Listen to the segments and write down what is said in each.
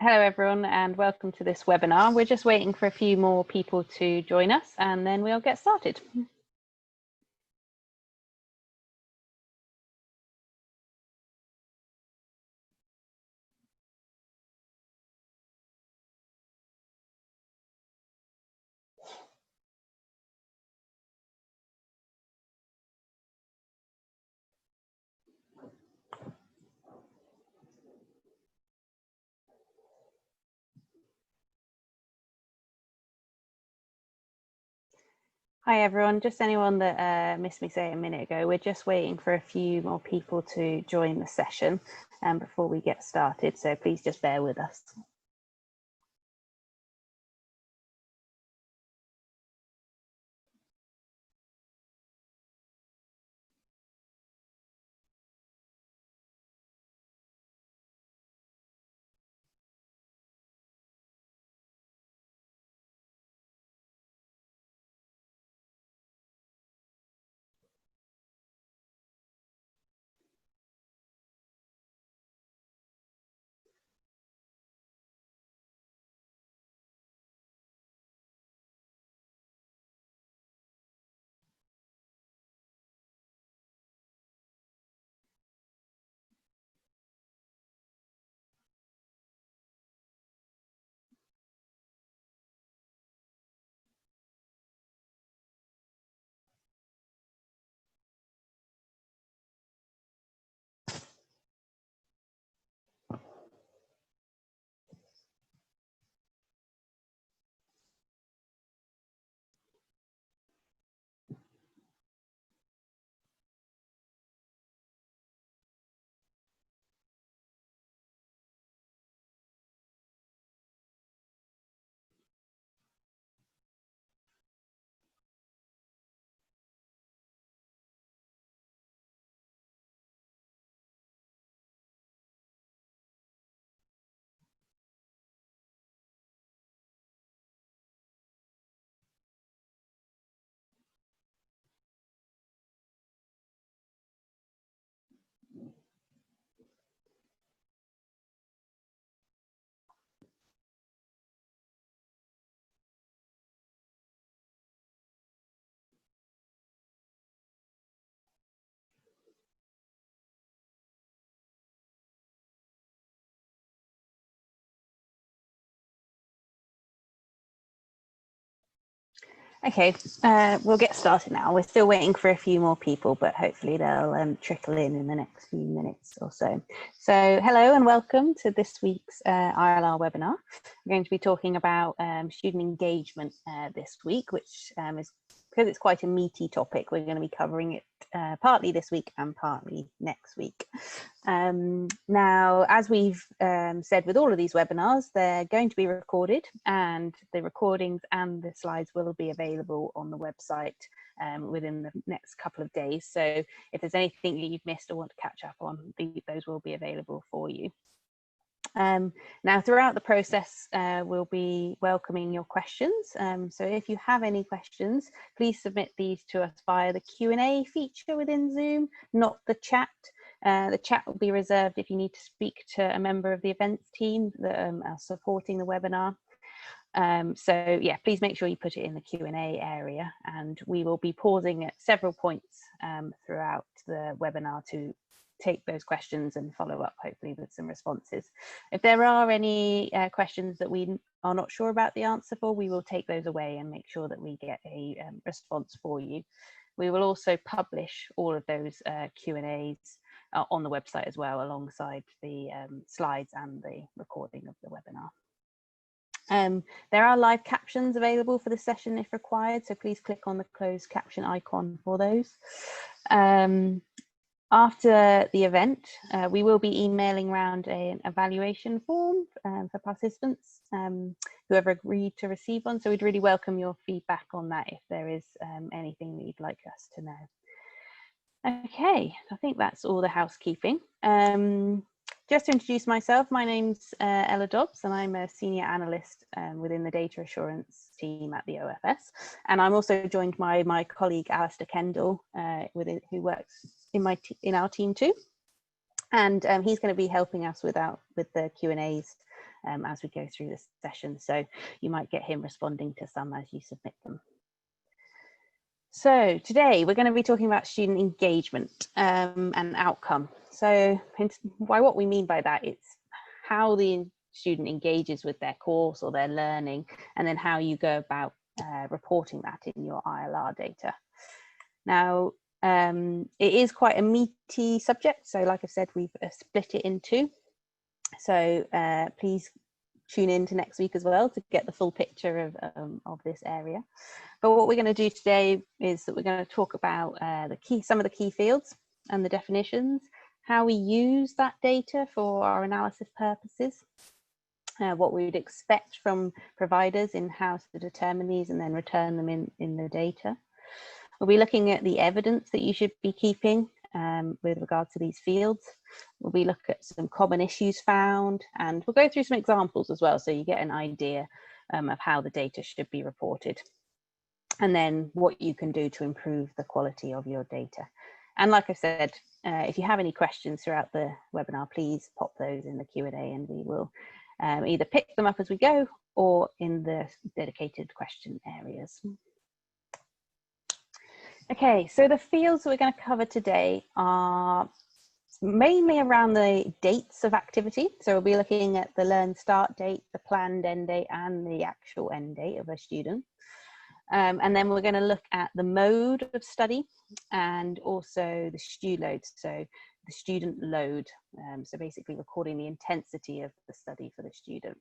Hello everyone and welcome to this webinar. We're just waiting for a few more people to join us and then we'll get started. Hi everyone, just anyone that missed me say a minute ago, we're just waiting for a few more people to join the session before we get started, so please just bear with us. Okay, we'll get started now. We're still waiting for a few more people, but hopefully they'll trickle in the next few minutes or so. So hello and welcome to this week's ILR webinar. We're going to be talking about student engagement this week, which is, because it's quite a meaty topic, we're going to be covering it partly this week and partly next week. Now, as we've said with all of these webinars, they're going to be recorded and the recordings and the slides will be available on the website within the next couple of days. So if there's anything that you've missed or want to catch up on, those will be available for you. Now, throughout the process, we'll be welcoming your questions. So if you have any questions, please submit these to us via the Q&A feature within Zoom, not the chat. The chat will be reserved if you need to speak to a member of the events team that are supporting the webinar. So yeah, please make sure you put it in the Q&A area, and we will be pausing at several points throughout the webinar to take those questions and follow up hopefully with some responses. If there are any questions that we are not sure about the answer for, we will take those away and make sure that we get a response for you. We will also publish all of those Q&As on the website as well, alongside the slides and the recording of the webinar. There are live captions available for the session if required, so please click on the closed caption icon for those. After the event, we will be emailing around an evaluation form for participants, whoever agreed to receive one. So we'd really welcome your feedback on that if there is anything that you'd like us to know. Okay, I think that's all the housekeeping. Just to introduce myself, my name's Ella Dobbs and I'm a senior analyst within the data assurance team at the OFS. And I'm also joined by my colleague, Alistair Kendall, who works in our team too. And he's going to be helping us with the Q&As as we go through this session. So you might get him responding to some as you submit them. So today we're going to be talking about student engagement and outcome. So by what we mean by that, it's how the student engages with their course or their learning, and then how you go about reporting that in your ILR data. Now, it is quite a meaty subject. So like I said, we've split it in two. So please tune in to next week as well to get the full picture of this area. But what we're going to do today is that we're going to talk about some of the key fields and the definitions, how we use that data for our analysis purposes, what we would expect from providers in how to determine these and then return them in the data. We'll be looking at the evidence that you should be keeping with regard to these fields. We'll look at some common issues found, and we'll go through some examples as well, so you get an idea of how the data should be reported, and then what you can do to improve the quality of your data. And like I said, if you have any questions throughout the webinar, please pop those in the Q&A, and we will either pick them up as we go or in the dedicated question areas. Okay, so the fields that we're going to cover today are mainly around the dates of activity. So we'll be looking at the LearnStartDate, the planned end date, and the actual end date of a student. And then we're going to look at the mode of study and also the STULOAD, so the student load. So basically recording the intensity of the study for the student.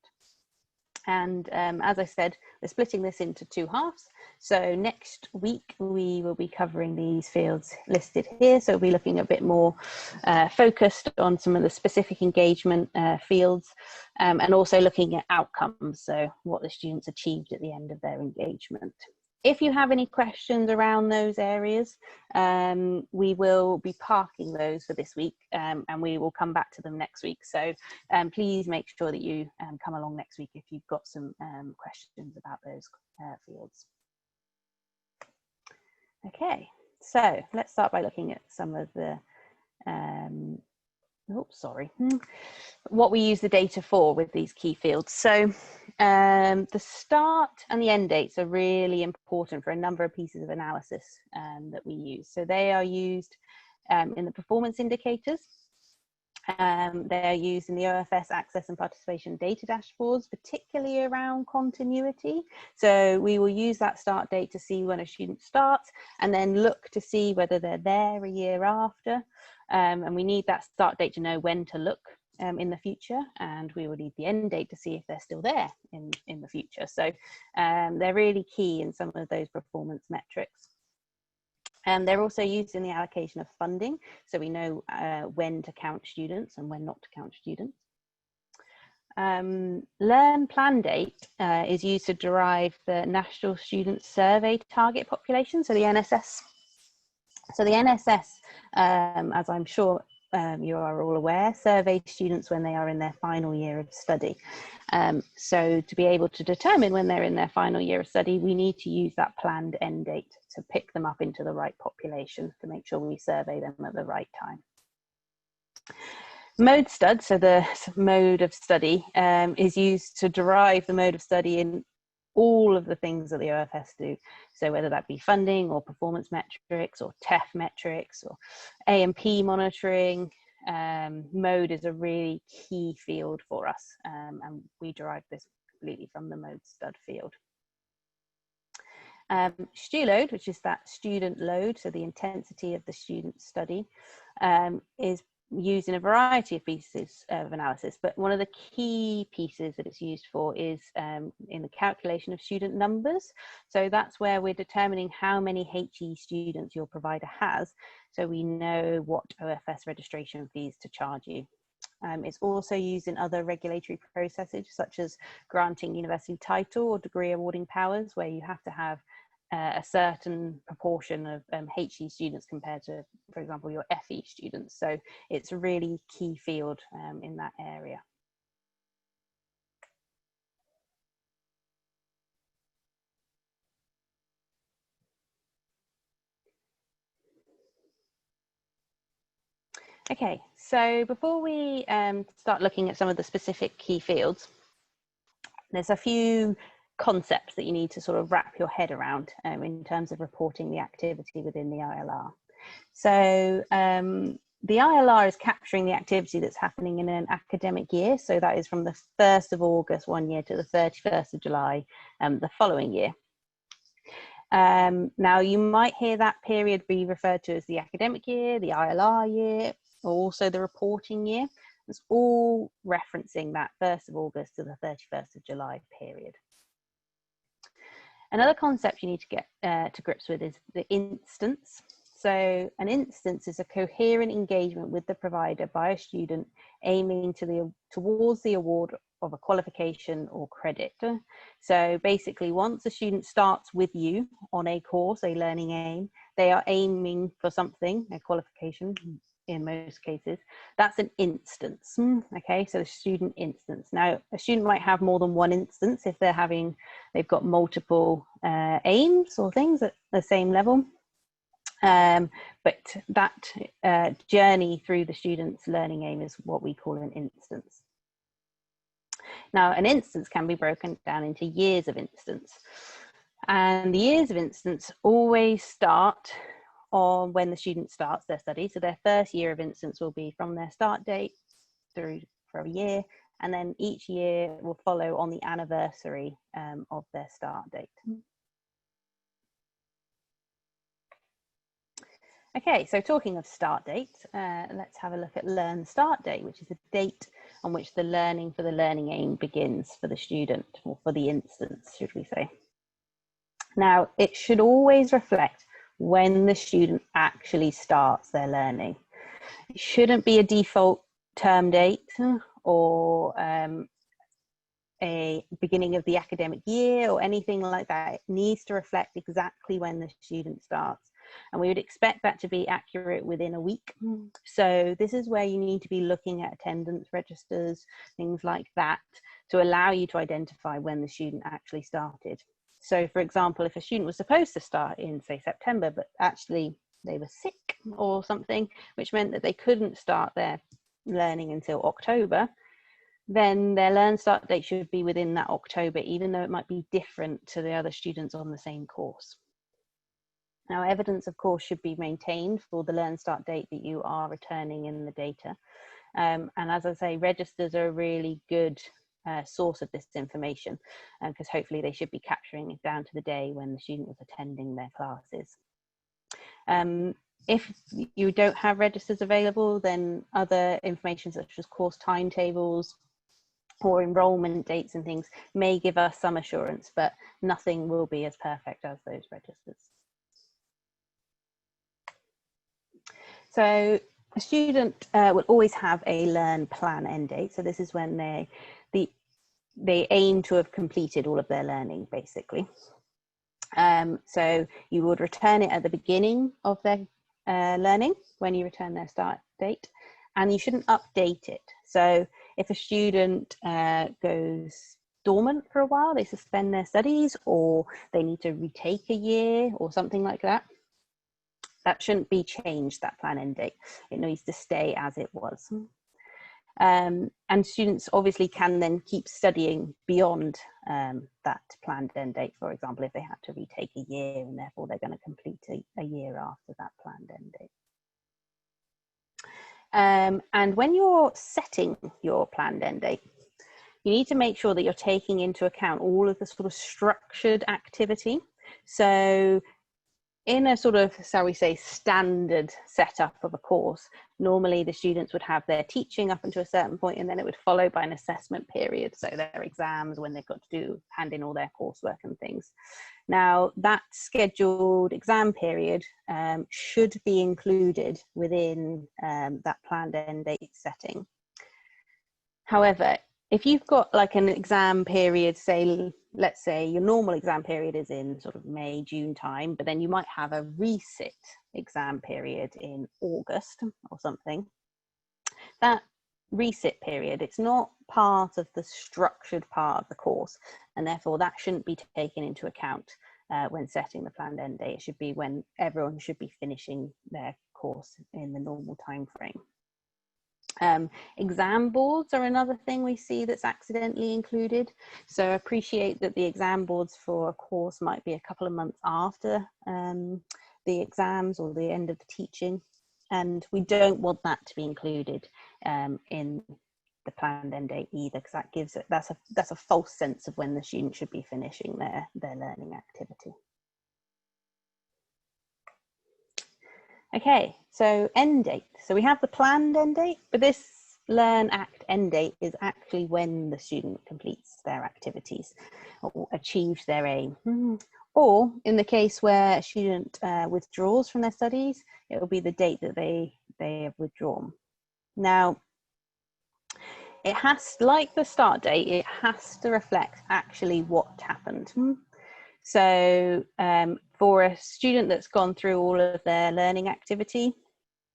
And as I said, we're splitting this into two halves. So next week, we will be covering these fields listed here. So we'll be looking a bit more focused on some of the specific engagement fields, and also looking at outcomes. So what the students achieved at the end of their engagement. If you have any questions around those areas, we will be parking those for this week, and we will come back to them next week. So please make sure that you come along next week if you've got some questions about those fields. Okay, so let's start by looking at some of the what we use the data for with these key fields. So the start and the end dates are really important for a number of pieces of analysis that we use. So they are used in the performance indicators. They are used in the OFS access and participation data dashboards, particularly around continuity. So we will use that start date to see when a student starts, and then look to see whether they're there a year after. And we need that start date to know when to look in the future, and we will need the end date to see if they're still there in the future. So they're really key in some of those performance metrics. They're also used in the allocation of funding, so we know when to count students and when not to count students. LearnPlanEndDate is used to derive the National Student Survey Target Population, so the NSS. So the NSS, as I'm sure you are all aware, surveys students when they are in their final year of study. So to be able to determine when they're in their final year of study, we need to use that planned end date to pick them up into the right population to make sure we survey them at the right time. MODESTUD, so the mode of study, is used to derive the mode of study in all of the things that the OFS do. So whether that be funding or performance metrics or TEF metrics or A&P monitoring, mode is a really key field for us, and we derive this completely from the MODESTUD field. STULOAD, which is that student load, so the intensity of the student study, is used in a variety of pieces of analysis, but one of the key pieces that it's used for is in the calculation of student numbers. So that's where we're determining how many HE students your provider has, so we know what OFS registration fees to charge you. It's also used in other regulatory processes, such as granting university title or degree awarding powers, where you have to have a certain proportion of HE students compared to, for example, your FE students. So it's a really key field in that area. Okay, so before we start looking at some of the specific key fields, There's a few concepts that you need to sort of wrap your head around in terms of reporting the activity within the ILR. So the ILR is capturing the activity that's happening in an academic year. So that is from the 1st of August one year to the 31st of July the following year. Now you might hear that period be referred to as the academic year, the ILR year, or also the reporting year. It's all referencing that 1st of August to the 31st of July period. Another concept you need to get to grips with is the instance. So an instance is a coherent engagement with the provider by a student aiming towards the award of a qualification or credit. So basically, once a student starts with you on a course, a learning aim, they are aiming for something, a qualification in most cases. That's an instance. Okay, so a student instance. Now a student might have more than one instance if they've got multiple aims or things at the same level. But that journey through the student's learning aim is what we call an instance. Now, an instance can be broken down into years of instance. And the years of instance always start on when the student starts their study. So their first year of instance will be from their start date through for a year, and then each year will follow on the anniversary of their start date. Okay, so talking of start date, let's have a look at LearnStartDate, which is the date on which the learning for the learning aim begins for the student, or for the instance, should we say. Now, it should always reflect when the student actually starts their learning. It shouldn't be a default term date or a beginning of the academic year or anything like that. It needs to reflect exactly when the student starts. And we would expect that to be accurate within a week. So this is where you need to be looking at attendance registers, things like that, to allow you to identify when the student actually started. So for example, if a student was supposed to start in, say, September, but actually they were sick or something, which meant that they couldn't start their learning until October, then their LearnStartDate should be within that October, even though it might be different to the other students on the same course. Now, evidence, of course, should be maintained for the LearnStartDate that you are returning in the data. And as I say, registers are a really good source of this information, because hopefully they should be capturing it down to the day when the student was attending their classes. If you don't have registers available, then other information such as course timetables or enrollment dates and things may give us some assurance, but nothing will be as perfect as those registers. So a student will always have a LearnPlanEndDate. So this is when they aim to have completed all of their learning, basically. So you would return it at the beginning of their learning when you return their start date, and you shouldn't update it. So if a student goes dormant for a while, they suspend their studies, or they need to retake a year or something like that, that shouldn't be changed, that plan end date. It needs to stay as it was. And students obviously can then keep studying beyond that planned end date, for example, if they had to retake a year and therefore they're going to complete a year after that planned end date. And when you're setting your planned end date, you need to make sure that you're taking into account all of the sort of structured activity. So in a sort of, shall we say, standard setup of a course, normally the students would have their teaching up until a certain point, and then it would follow by an assessment period. So their exams, when they've got to hand in all their coursework and things. Now, that scheduled exam period should be included within that planned end date setting. However, if you've got like an exam period, say, let's say your normal exam period is in sort of May, June time, but then you might have a resit exam period in August or something. That resit period, it's not part of the structured part of the course, and therefore that shouldn't be taken into account when setting the planned end date. It should be when everyone should be finishing their course in the normal time frame. Exam boards are another thing we see that's accidentally included. So appreciate that the exam boards for a course might be a couple of months after the exams or the end of the teaching. And we don't want that to be included in the planned end date either, because that gives it, that's a false sense of when the student should be finishing their learning activity. Okay, so end date. So we have the planned end date, but this LearnActEndDate is actually when the student completes their activities or achieves their aim. Or in the case where a student withdraws from their studies, it will be the date that they have withdrawn. Now, it has, like the start date, it has to reflect actually what happened. So for a student that's gone through all of their learning activity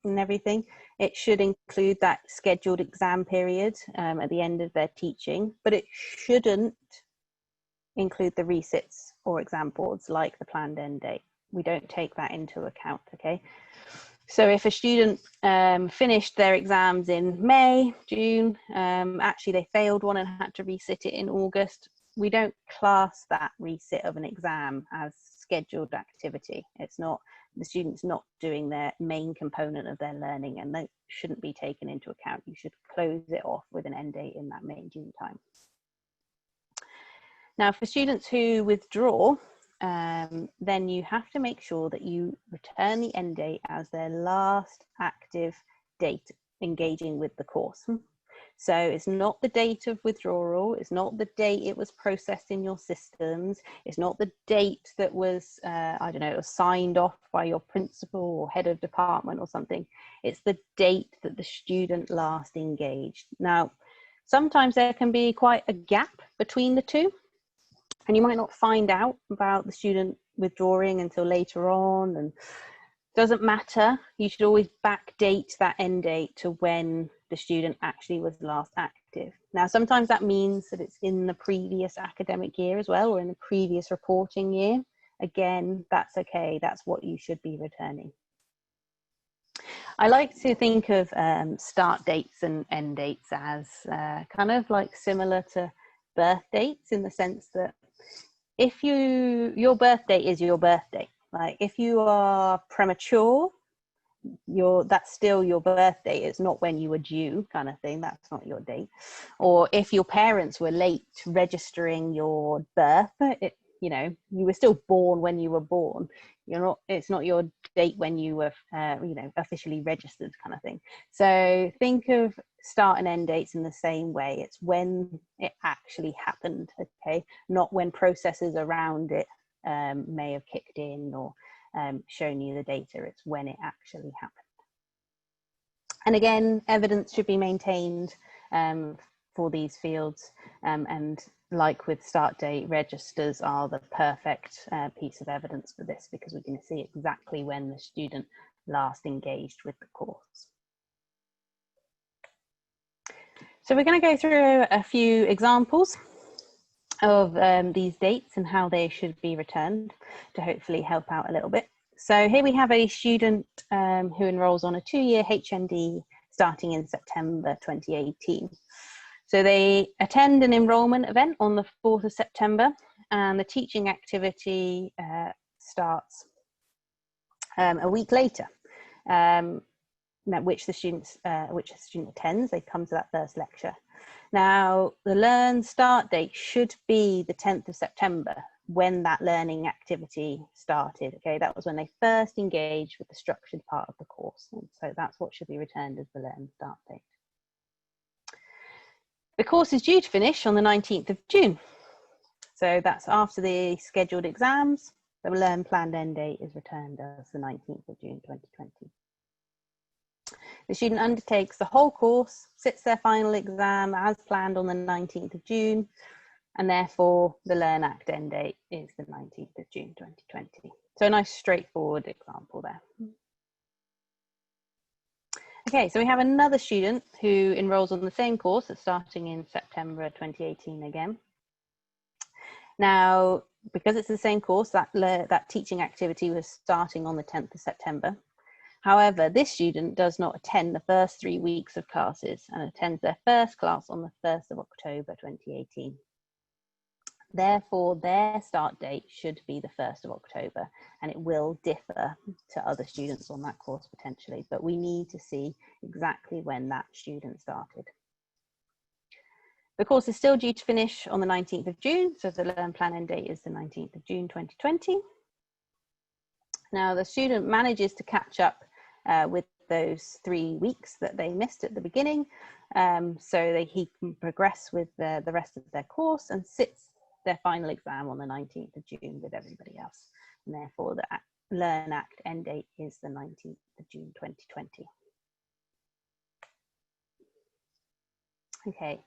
and everything, it should include that scheduled exam period at the end of their teaching, but it shouldn't include the resits or exam boards like the planned end date. We don't take that into account, okay? So if a student finished their exams in May, June, actually they failed one and had to resit it in August, we don't class that resit of an exam as scheduled activity. It's not, the student's not doing their main component of their learning, and that shouldn't be taken into account. You should close it off with an end date in that May, June time. Now, for students who withdraw, then you have to make sure that you return the end date as their last active date engaging with the course. So it's not the date of withdrawal, it's not the date it was processed in your systems, it's not the date that was, I don't know, it was signed off by your principal or head of department or something. It's the date that the student last engaged. Now, sometimes there can be quite a gap between the two, and you might not find out about the student withdrawing until later on, and doesn't matter. You should always backdate that end date to when the student actually was last active. Now, sometimes that means that it's in the previous academic year as well, or in the previous reporting year. Again, that's okay. That's what you should be returning. I like to think of start dates and end dates as kind of like similar to birth dates, in the sense that if your birth date is your birthday. Like if you are premature, that's still your birthday. It's not when you were due, kind of thing. That's not your date. Or if your parents were late registering your birth, you know, you were still born when you were born. It's not your date when you were, you know, officially registered, kind of thing. So think of start and end dates in the same way. It's when it actually happened, okay? Not when processes around it may have kicked in or shown you the data. It's when it actually happened. And again, evidence should be maintained for these fields, and like with start date, registers are the perfect piece of evidence for this, because we can see exactly when the student last engaged with the course. So we're going to go through a few examples of these dates and how they should be returned to hopefully help out a little bit. So here we have a student who enrolls on a 2-year HND starting in September 2018. So they attend an enrolment event on the 4th of September, and the teaching activity starts a week later, which the student attends. They come to that first lecture. Now, the LearnStartDate should be the 10th of September when that learning activity started. Okay, that was when they first engaged with the structured part of the course. And so that's what should be returned as the LearnStartDate. The course is due to finish on the 19th of June. So that's after the scheduled exams. The LearnPlanEndDate is returned as the 19th of June 2020. The student undertakes the whole course, sits their final exam as planned on the 19th of June, and therefore the LearnActEndDate is the 19th of June 2020. So a nice straightforward example there. Okay, so we have another student who enrolls on the same course that's starting in September 2018 again. Now, because it's the same course, that teaching activity was starting on the 10th of September. However, this student does not attend the first 3 weeks of classes and attends their first class on the 1st of October 2018. Therefore, their start date should be the 1st of October, and it will differ to other students on that course potentially, but we need to see exactly when that student started. The course is still due to finish on the 19th of June, so the LearnPlanEndDate is the 19th of June 2020. Now, the student manages to catch up with those 3 weeks that they missed at the beginning, so that he can progress with the rest of their course and sits their final exam on the 19th of June with everybody else. And therefore, the LearnActEndDate is the 19th of June 2020. Okay,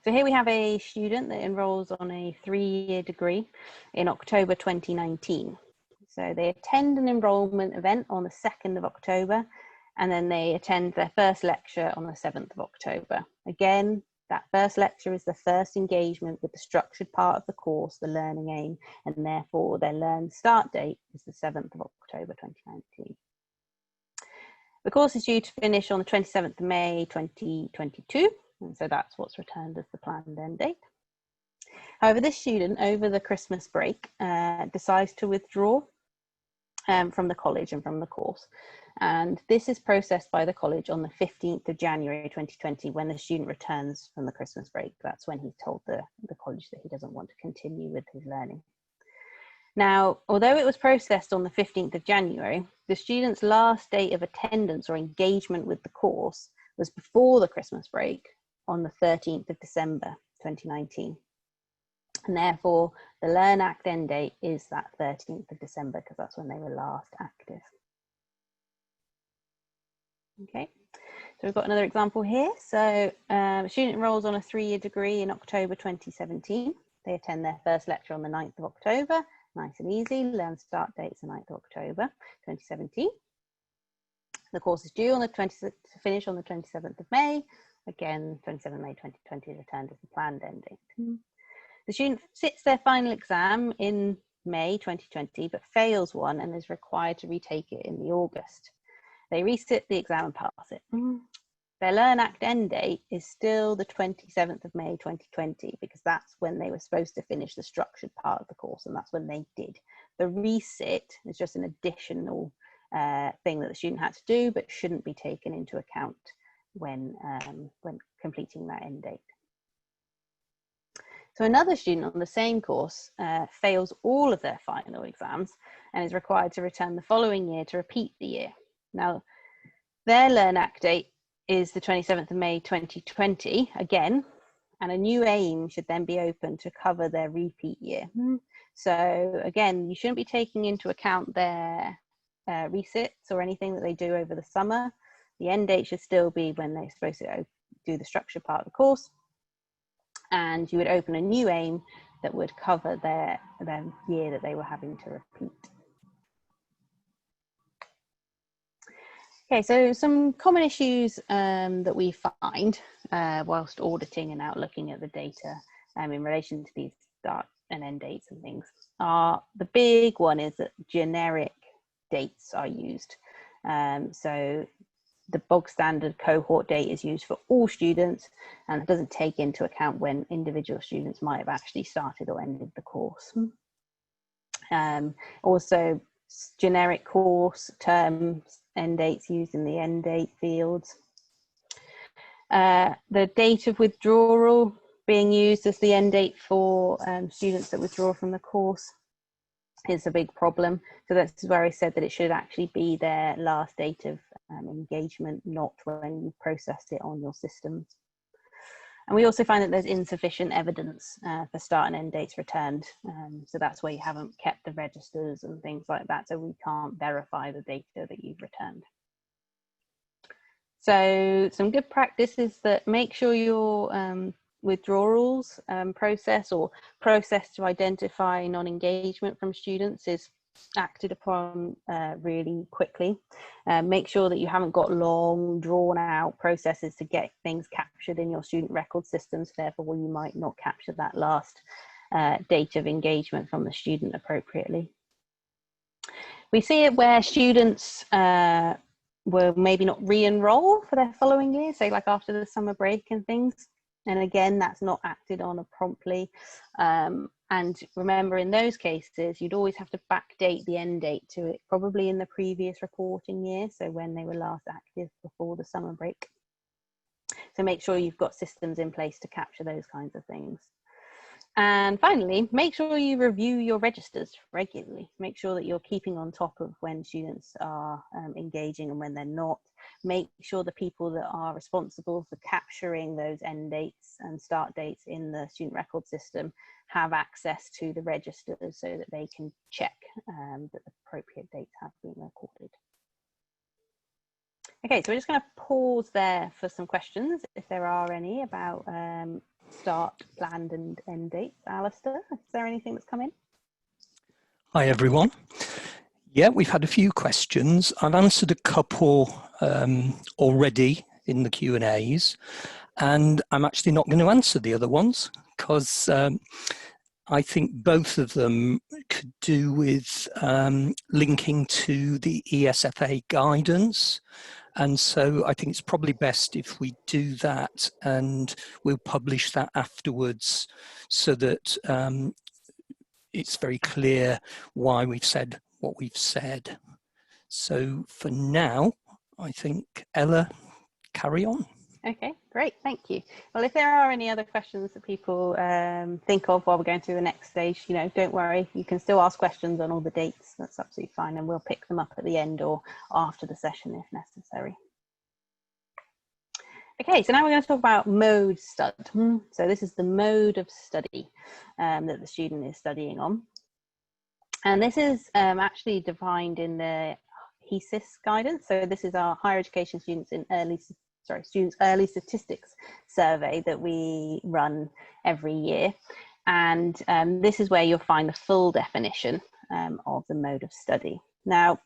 so here we have a student that enrolls on a 3-year degree in October 2019. So they attend an enrolment event on the 2nd of October, and then they attend their first lecture on the 7th of October. Again, that first lecture is the first engagement with the structured part of the course, the learning aim, and therefore their LearnStartDate is the 7th of October 2019. The course is due to finish on the 27th of May 2022, and so that's what's returned as the planned end date. However, this student over the Christmas break decides to withdraw from the college and from the course. And this is processed by the college on the 15th of January 2020 when the student returns from the Christmas break. That's when he's told the college that he doesn't want to continue with his learning. Now, although it was processed on the 15th of January, the student's last date of attendance or engagement with the course was before the Christmas break on the 13th of December 2019. And therefore, the LearnActEndDate is that 13th of December because that's when they were last active. Okay, so we've got another example here. So a student enrolls on a 3-year degree in October 2017. They attend their first lecture on the 9th of October. Nice and easy. LearnStartDate is the 9th of October 2017. The course is due on the to finish on the 27th of May. Again, 27th of May 2020 is returned as the planned end date. The student sits their final exam in May 2020, but fails one and is required to retake it in the August. They resit the exam and pass it. Their LearnActEndDate is still the 27th of May 2020 because that's when they were supposed to finish the structured part of the course, and that's when they did. The resit is just an additional thing that the student had to do, but shouldn't be taken into account when completing that end date. So another student on the same course fails all of their final exams and is required to return the following year to repeat the year. Now, their LearnActDate is the 27th of May 2020 again, and a new aim should then be open to cover their repeat year. So again, you shouldn't be taking into account their resits or anything that they do over the summer. The end date should still be when they're supposed to do the structured part of the course, and you would open a new aim that would cover their year that they were having to repeat. Okay, so some common issues that we find whilst auditing and out looking at the data in relation to these start and end dates and things are, the big one is that generic dates are used. So the bog standard cohort date is used for all students and it doesn't take into account when individual students might have actually started or ended the course. Also, generic course term end dates used in the end date fields. The date of withdrawal being used as the end date for students that withdraw from the course is a big problem. So that's where I said that it should actually be their last date of engagement, not when you processed it on your systems. And we also find that there's insufficient evidence for start and end dates returned. So that's where you haven't kept the registers and things like that. So we can't verify the data that you've returned. So some good practice is that make sure your withdrawals process to identify non-engagement from students is acted upon really quickly. Make sure that you haven't got long drawn out processes to get things captured in your student record systems, therefore you might not capture that last date of engagement from the student appropriately. We see it where students will maybe not re-enroll for their following year, say like after the summer break and things. And again, that's not acted on promptly. And remember, in those cases, you'd always have to backdate the end date to it, probably in the previous reporting year, so when they were last active before the summer break. So make sure you've got systems in place to capture those kinds of things. And finally, make sure you review your registers regularly. Make sure that you're keeping on top of when students are engaging and when they're not. Make sure the people that are responsible for capturing those end dates and start dates in the student record system have access to the registers so that they can check that the appropriate dates have been recorded. Okay, so we're just going to pause there for some questions, if there are any, about start, planned and end dates. Alistair, is there anything that's come in? Hi everyone. Yeah, we've had a few questions. I've answered a couple already in the Q&As, and I'm actually not going to answer the other ones because I think both of them could do with linking to the ESFA guidance. And so I think it's probably best if we do that, and we'll publish that afterwards so that it's very clear why we've said what we've said. So for now, I think, Ella, carry on. Okay, great, thank you. Well, if there are any other questions that people think of while we're going through the next stage, you know, don't worry, you can still ask questions on all the dates. That's absolutely fine, and we'll pick them up at the end or after the session if necessary. Okay, so now we're going to talk about MODESTUD. So this is the mode of study that the student is studying on. And this is actually defined in the HESIS guidance. So this is our higher education students in students' early statistics survey that we run every year. And this is where you'll find the full definition of the mode of study. Now,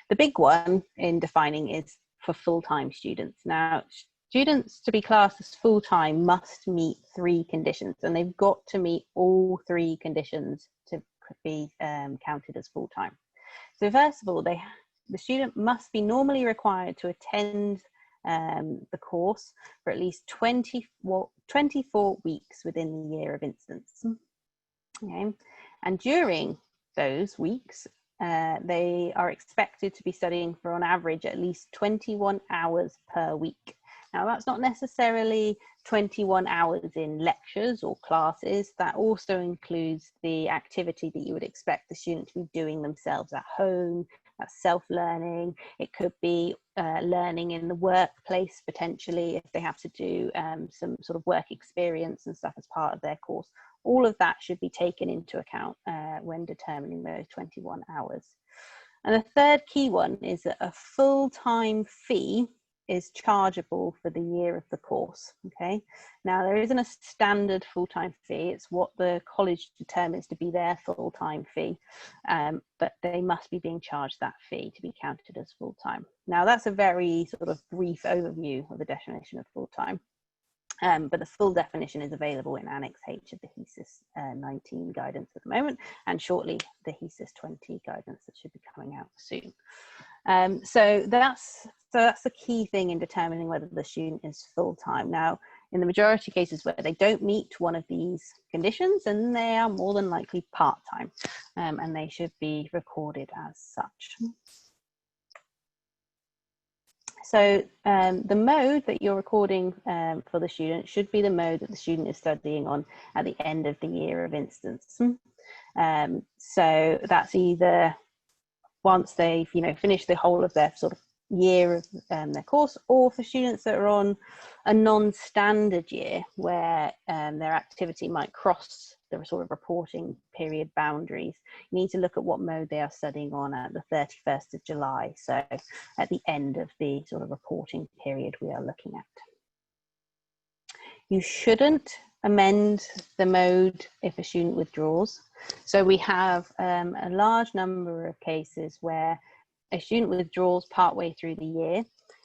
the big one in defining is for full-time students. Now, students to be classed as full-time must meet 3 conditions, and they've got to meet all 3 conditions to be counted as full-time. So first of all, the student must be normally required to attend the course for at least 24 weeks within the year of instance. Okay. And during those weeks, they are expected to be studying for on average at least 21 hours per week. Now, that's not necessarily 21 hours in lectures or classes. That also includes the activity that you would expect the student to be doing themselves at home. That's self-learning. It could be learning in the workplace, potentially, if they have to do some sort of work experience and stuff as part of their course. All of that should be taken into account when determining those 21 hours. And the third key one is that a full-time fee is chargeable for the year of the course. Okay, now there isn't a standard full-time fee. It's what the college determines to be their full-time fee, but they must be being charged that fee to be counted as full-time. Now, that's a very sort of brief overview of the definition of full-time, but the full definition is available in Annex H of the HESIS 19 guidance at the moment, and shortly the HESIS 20 guidance that should be coming out soon. So that's the key thing in determining whether the student is full-time. Now, in the majority of cases where they don't meet one of these conditions, then they are more than likely part-time, and they should be recorded as such. So the mode that you're recording for the student should be the mode that the student is studying on at the end of the year of instance. So that's either once they've finished the whole of their sort of year of their course, or for students that are on a non-standard year where their activity might cross the sort of reporting period boundaries, you need to look at what mode they are studying on at the 31st of July. So at the end of the sort of reporting period we are looking at. You shouldn't amend the mode if a student withdraws. So we have a large number of cases where a student withdraws partway through the year,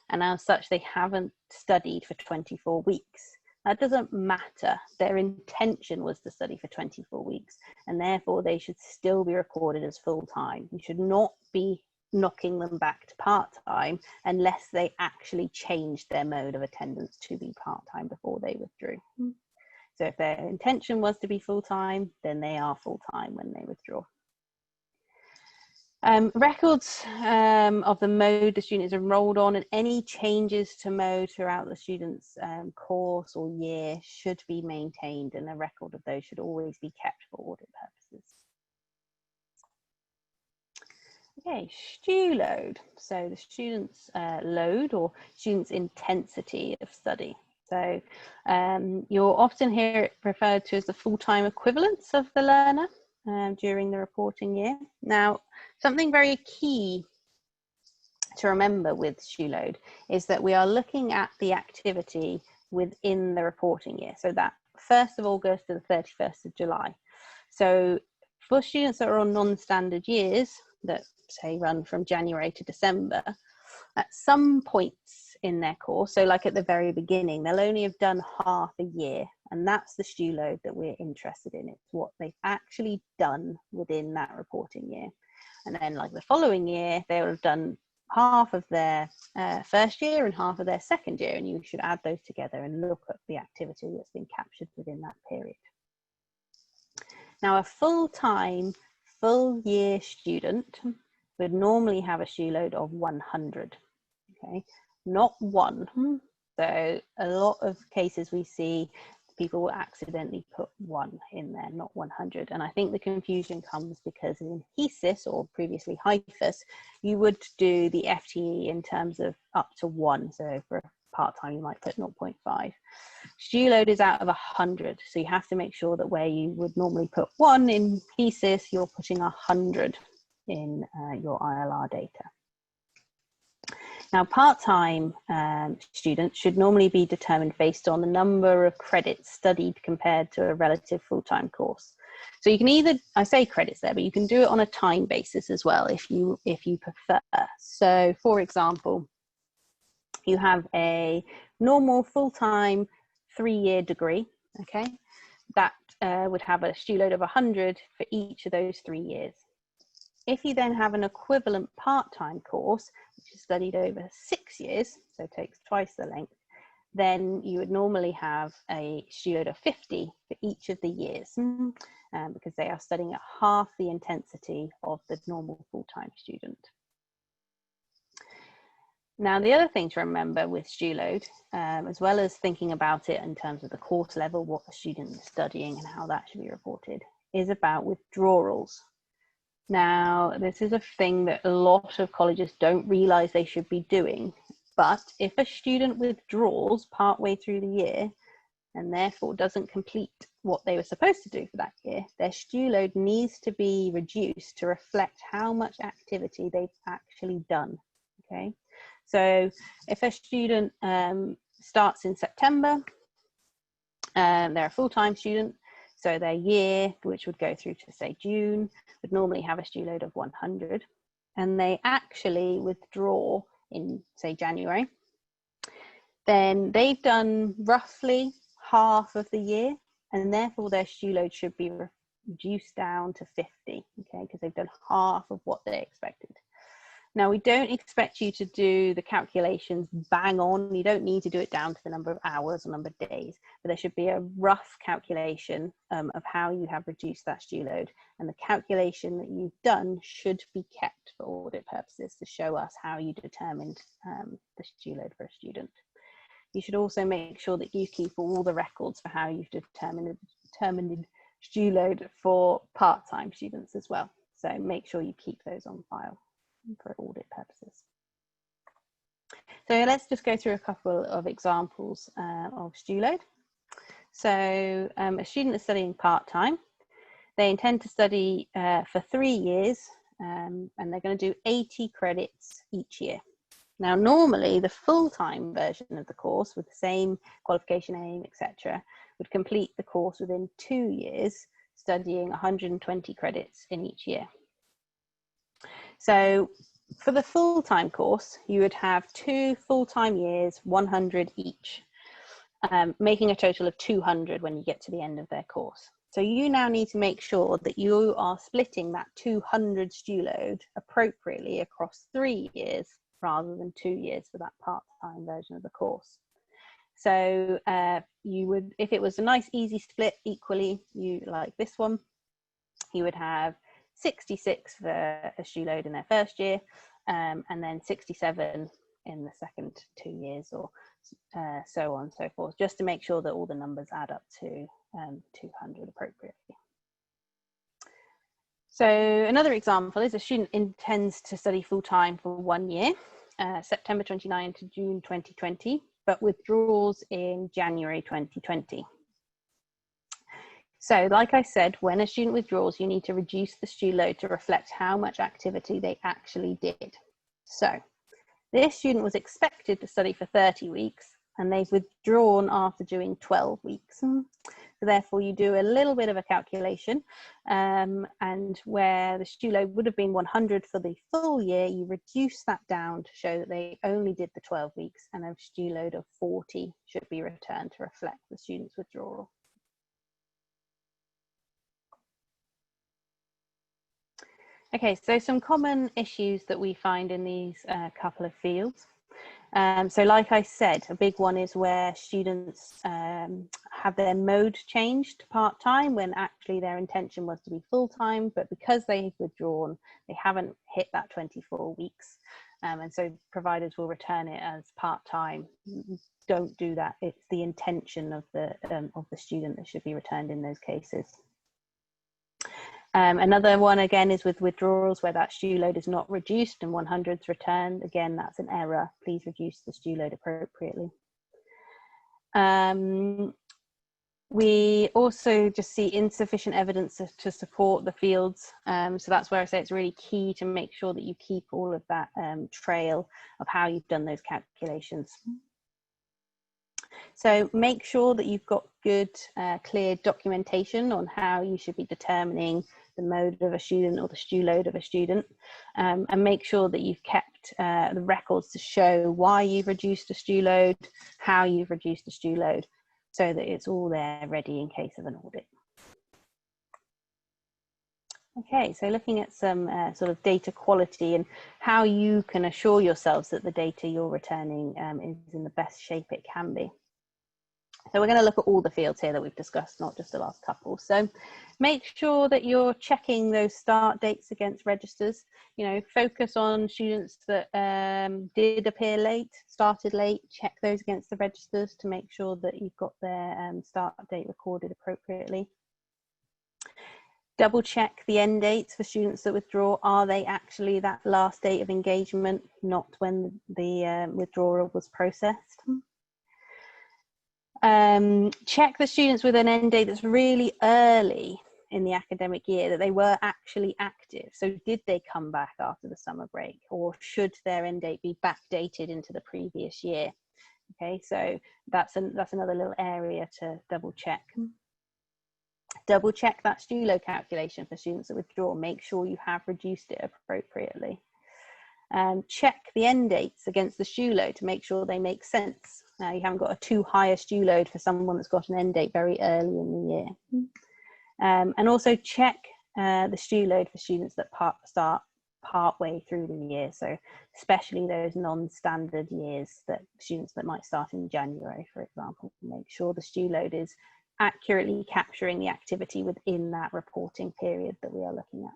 and as such they haven't studied for 24 weeks. That doesn't matter. Their intention was to study for 24 weeks, and therefore they should still be recorded as full-time. You should not be knocking them back to part-time unless they actually changed their mode of attendance to be part-time before they withdrew. So if their intention was to be full-time, then they are full-time when they withdraw. Records of the mode the student is enrolled on and any changes to mode throughout the student's course or year should be maintained, and a record of those should always be kept for audit purposes. Okay, STULOAD. So the student's load or student's intensity of study. So you'll often hear it referred to as the full-time equivalence of the learner during the reporting year. Now, something very key to remember with STULOAD is that we are looking at the activity within the reporting year. So that 1st of August to the 31st of July. So for students that are on non-standard years that say run from January to December, at some points in their course, so like at the very beginning, they'll only have done half a year, and that's the STULOAD that we're interested in. It's what they've actually done within that reporting year. And then like the following year, they'll have done half of their first year and half of their second year, and you should add those together and look at the activity that's been captured within that period. Now, a full-time, full-year student would normally have a STULOAD of 100, okay, not 1. So a lot of cases we see people will accidentally put 1 in there, not 100. And I think the confusion comes because in HESIS, or previously HIFIS, you would do the FTE in terms of up to 1. So for part-time, you might put 0.5. STULOAD is out of 100. So you have to make sure that where you would normally put 1 in HESIS, you're putting 100 in your ILR data. Now, part-time students should normally be determined based on the number of credits studied compared to a relative full-time course. So you can either, I say credits there, but you can do it on a time basis as well if you prefer. So for example, you have a normal full-time 3-year degree, okay, that would have a STULOAD of 100 for each of those 3 years. If you then have an equivalent part-time course, which is studied over 6 years, so takes twice the length, then you would normally have a STULOAD of 50 for each of the years, because they are studying at half the intensity of the normal full-time student. Now, the other thing to remember with STULOAD, as well as thinking about it in terms of the course level, what the student is studying and how that should be reported, is about withdrawals. Now, this is a thing that a lot of colleges don't realise they should be doing, but if a student withdraws partway through the year and therefore doesn't complete what they were supposed to do for that year, their STULOAD needs to be reduced to reflect how much activity they've actually done, okay? So if a student starts in September, they're a full-time student, so their year, which would go through to say June, would normally have a STULOAD of 100, and they actually withdraw in say January, then they've done roughly half of the year, and therefore their STULOAD should be reduced down to 50, okay, because they've done half of what they expected. Now, we don't expect you to do the calculations bang on. You don't need to do it down to the number of hours or number of days, but there should be a rough calculation of how you have reduced that STULOAD. And the calculation that you've done should be kept for audit purposes to show us how you determined the STULOAD for a student. You should also make sure that you keep all the records for how you've determined STULOAD for part-time students as well. So make sure you keep those on file for audit purposes. So let's just go through a couple of examples of STULOAD. So a student is studying part-time. They intend to study for 3 years, and they're going to do 80 credits each year. Now, normally the full-time version of the course with the same qualification aim, etc., would complete the course within 2 years, studying 120 credits in each year. So for the full-time course, you would have 2 full-time years, 100 each, making a total of 200 when you get to the end of their course. So you now need to make sure that you are splitting that 200 STULOAD appropriately across 3 years rather than 2 years for that part-time version of the course. So you would, if it was a nice easy split equally, you like this one, you would have 66 for a STULOAD in their first year, and then 67 in the second 2 years, or so on and so forth, just to make sure that all the numbers add up to 200 appropriately. So another example is a student intends to study full-time for 1 year, September 29 to June 2020, but withdraws in January 2020. So like I said, when a student withdraws, you need to reduce the STULOAD to reflect how much activity they actually did. So this student was expected to study for 30 weeks and they've withdrawn after doing 12 weeks. So therefore you do a little bit of a calculation, and where the STULOAD would have been 100 for the full year, you reduce that down to show that they only did the 12 weeks, and a STULOAD of 40 should be returned to reflect the student's withdrawal. Okay, so some common issues that we find in these couple of fields. So like I said, a big one is where students have their mode changed to part-time when actually their intention was to be full-time, but because they've withdrawn, they haven't hit that 24 weeks. And so providers will return it as part-time. Don't do that. It's the intention of the student that should be returned in those cases. Another one again is with withdrawals where that STULOAD is not reduced and 100's returned. Again, that's an error. Please reduce the STULOAD appropriately. We also just see insufficient evidence to support the fields. So that's where I say it's really key to make sure that you keep all of that trail of how you've done those calculations. So make sure that you've got good, clear documentation on how you should be determining the mode of a student or the STULOAD of a student, and make sure that you've kept the records to show why you've reduced a STULOAD, how you've reduced a STULOAD, so that it's all there ready in case of an audit. Okay, so looking at some sort of data quality and how you can assure yourselves that the data you're returning is in the best shape it can be. So we're going to look at all the fields here that we've discussed, not just the last couple. So make sure that you're checking those start dates against registers. You know, focus on students that did appear late, started late, check those against the registers to make sure that you've got their start date recorded appropriately. Double check the end dates for students that withdraw. Are they actually that last date of engagement, not when the withdrawal was processed? Check the students with an end date that's really early in the academic year, that they were actually active. So did they come back after the summer break, or should their end date be backdated into the previous year? Okay, so that's another little area to double check. Double check that STULOAD calculation for students that withdraw. Make sure you have reduced it appropriately. Check the end dates against the STULOAD to make sure they make sense. You haven't got a too high a STULOAD for someone that's got an end date very early in the year. And also check the STULOAD for students that start part way through the year. So especially those non-standard years, that students that might start in January, for example, make sure the STULOAD is accurately capturing the activity within that reporting period that we are looking at.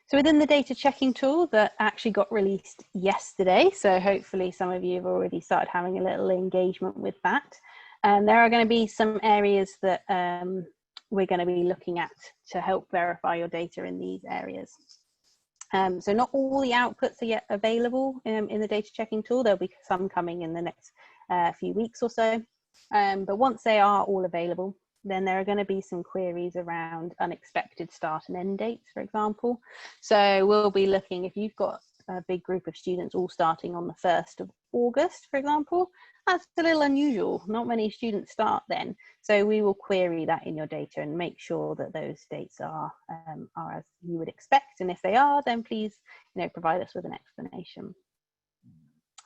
So within the data checking tool that actually got released yesterday, so hopefully some of you have already started having a little engagement with that, there are going to be some areas that we're going to be looking at to help verify your data in these areas. So not all the outputs are yet available in the data checking tool. There'll be some coming in the next few weeks or so. But once they are all available, then there are going to be some queries around unexpected start and end dates, for example. So we'll be looking, if you've got a big group of students all starting on the 1st of August, for example, that's a little unusual. Not many students start then. So we will query that in your data and make sure that those dates are as you would expect. And if they are, then please, provide us with an explanation.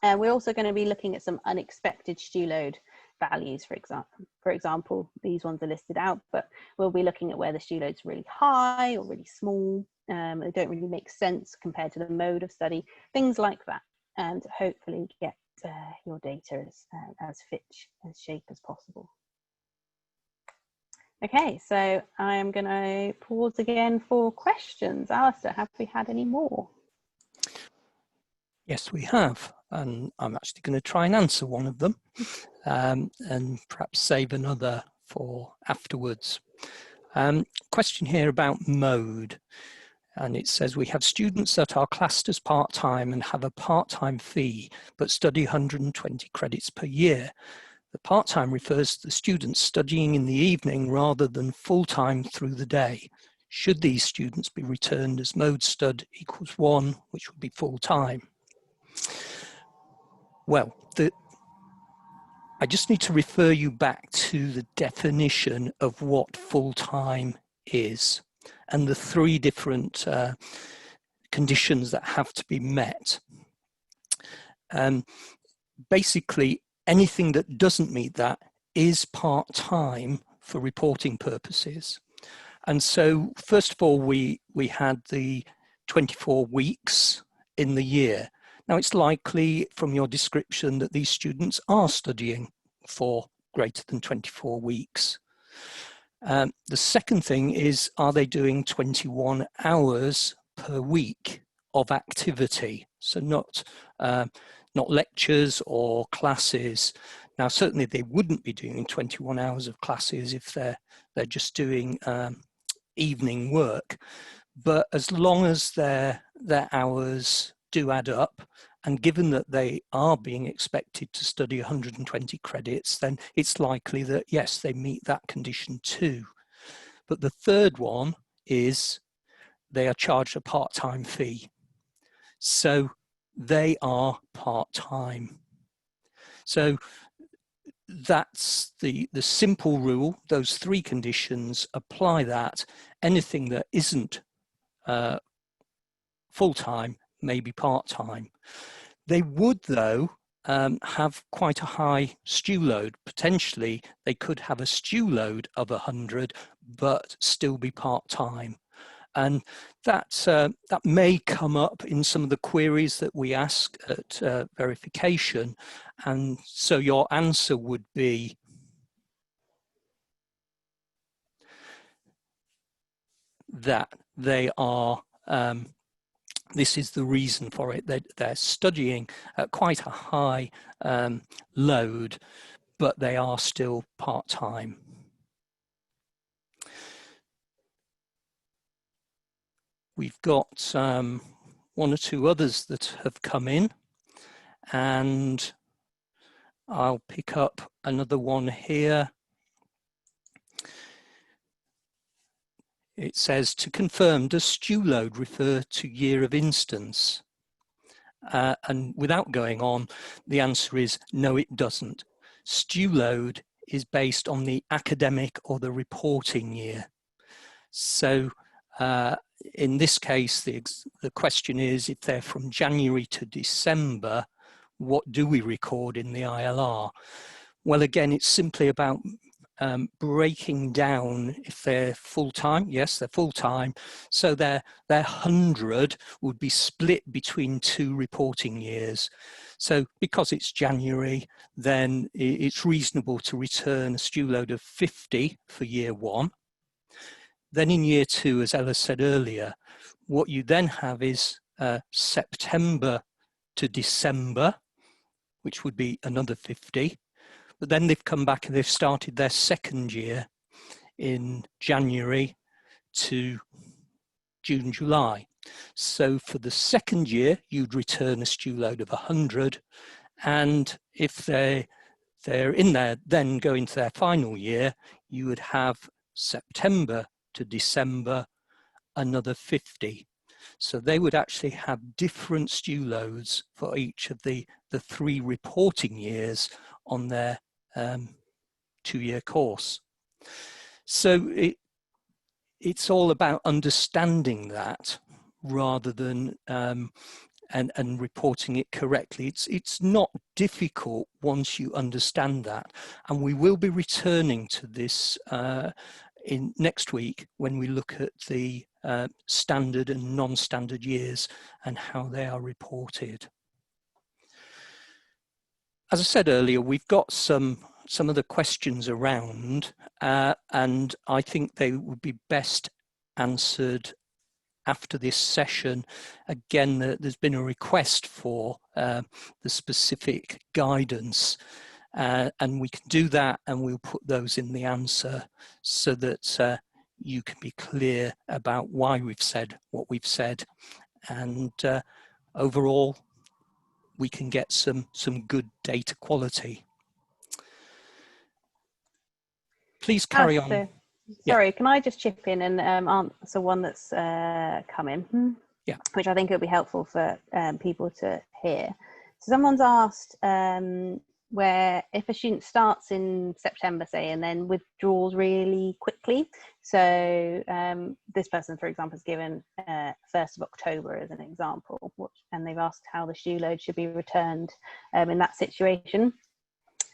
We're also going to be looking at some unexpected STULOAD values, for example, these ones are listed out, but we'll be looking at where the STULOAD's really high or really small. They don't really make sense compared to the mode of study, things like that, and hopefully get your data as fit as shape as possible. Okay, so I am going to pause again for questions. Alistair, have we had any more? Yes, we have, and I'm actually going to try and answer one of them, and perhaps save another for afterwards. Question here about mode, and it says we have students that are classed as part-time and have a part-time fee, but study 120 credits per year. The part-time refers to the students studying in the evening rather than full-time through the day. Should these students be returned as MODESTUD equals 1, which would be full-time? Well, I just need to refer you back to the definition of what full-time is and the 3 different conditions that have to be met. Basically, anything that doesn't meet that is part-time for reporting purposes. And so, first of all, we had the 24 weeks in the year. Now, it's likely from your description that these students are studying for greater than 24 weeks. The second thing is, are they doing 21 hours per week of activity? So not lectures or classes. Now, certainly they wouldn't be doing 21 hours of classes if they're just doing evening work. But as long as their hours do add up, and given that they are being expected to study 120 credits, then it's likely that, yes, they meet that condition too. But the third one is they are charged a part-time fee. So they are part-time. So that's the simple rule. Those 3 conditions, apply that. Anything that isn't full-time may be part-time. They would, though, have quite a high STULOAD. Potentially, they could have a STULOAD of 100, but still be part-time. And that may come up in some of the queries that we ask at verification. And so your answer would be that they are, this is the reason for it. They're studying at quite a high load, but they are still part-time. We've got 1 or 2 others that have come in, and I'll pick up another one here. It says, to confirm, does STULOAD refer to year of instance? And without going on, the answer is no, it doesn't. STULOAD is based on the academic or the reporting year. So in this case, the question is, if they're from January to December, what do we record in the ILR? Well, again, it's simply about breaking down if they're full-time. Yes, they're full-time. So their 100 would be split between 2 reporting years. So because it's January, then it's reasonable to return a STULOAD of 50 for year 1. Then in year 2, as Ella said earlier, what you then have is September to December, which would be another 50. But then they've come back and they've started their second year in January to June, July. So for the second year, you'd return a STULOAD of 100. And if they're in there, then go into their final year, you would have September to December, another 50. So they would actually have different STULOADs for each of the 3 reporting years on their 2-year course. So it's all about understanding that rather than and reporting it correctly. It's not difficult once you understand that, and we will be returning to this in next week when we look at the standard and non-standard years and how they are reported. As I said earlier, we've got some of the questions around, and I think they would be best answered after this session. Again, there's been a request for the specific guidance, and we can do that, and we'll put those in the answer so that you can be clear about why we've said what we've said, and overall we can get some good data quality. Please carry on. Sorry, can I just chip in and answer one that's come in? Yeah. Which I think it would be helpful for people to hear. So someone's asked where if a student starts in September, say, and then withdraws really quickly. So this person, for example, has given 1st of October as an example, and they've asked how the STULOAD should be returned in that situation.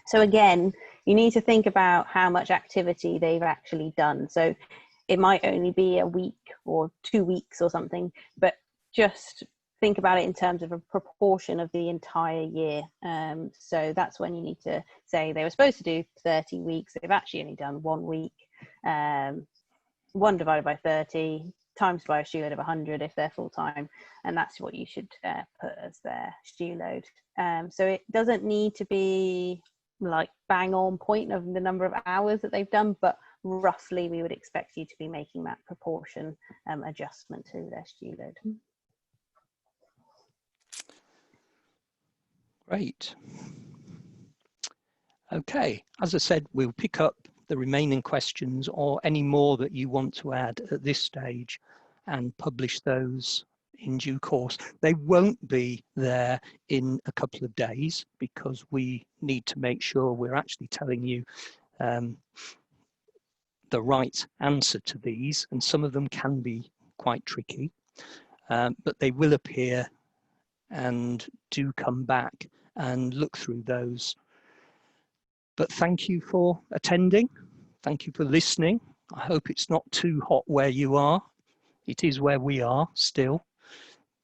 So again, you need to think about how much activity they've actually done. So it might only be a week or 2 weeks or something, but just think about it in terms of a proportion of the entire year. So that's when you need to say they were supposed to do 30 weeks. They've actually only done 1 week. 1 divided by 30 times by a STULOAD of 100 if they're full-time. And that's what you should put as their STULOAD. So it doesn't need to be like bang on point of the number of hours that they've done, but roughly we would expect you to be making that proportion adjustment to their STULOAD. Great. Okay, as I said, we'll pick up the remaining questions or any more that you want to add at this stage and publish those in due course. They won't be there in a couple of days because we need to make sure we're actually telling you the right answer to these, and some of them can be quite tricky, but they will appear, and do come back and look through those. But thank you for attending. Thank you for listening. I hope it's not too hot where you are. It is where we are still,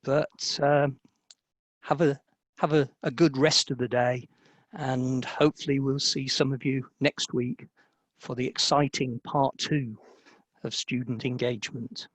but have a good rest of the day, and hopefully we'll see some of you next week for the exciting part 2 of student engagement.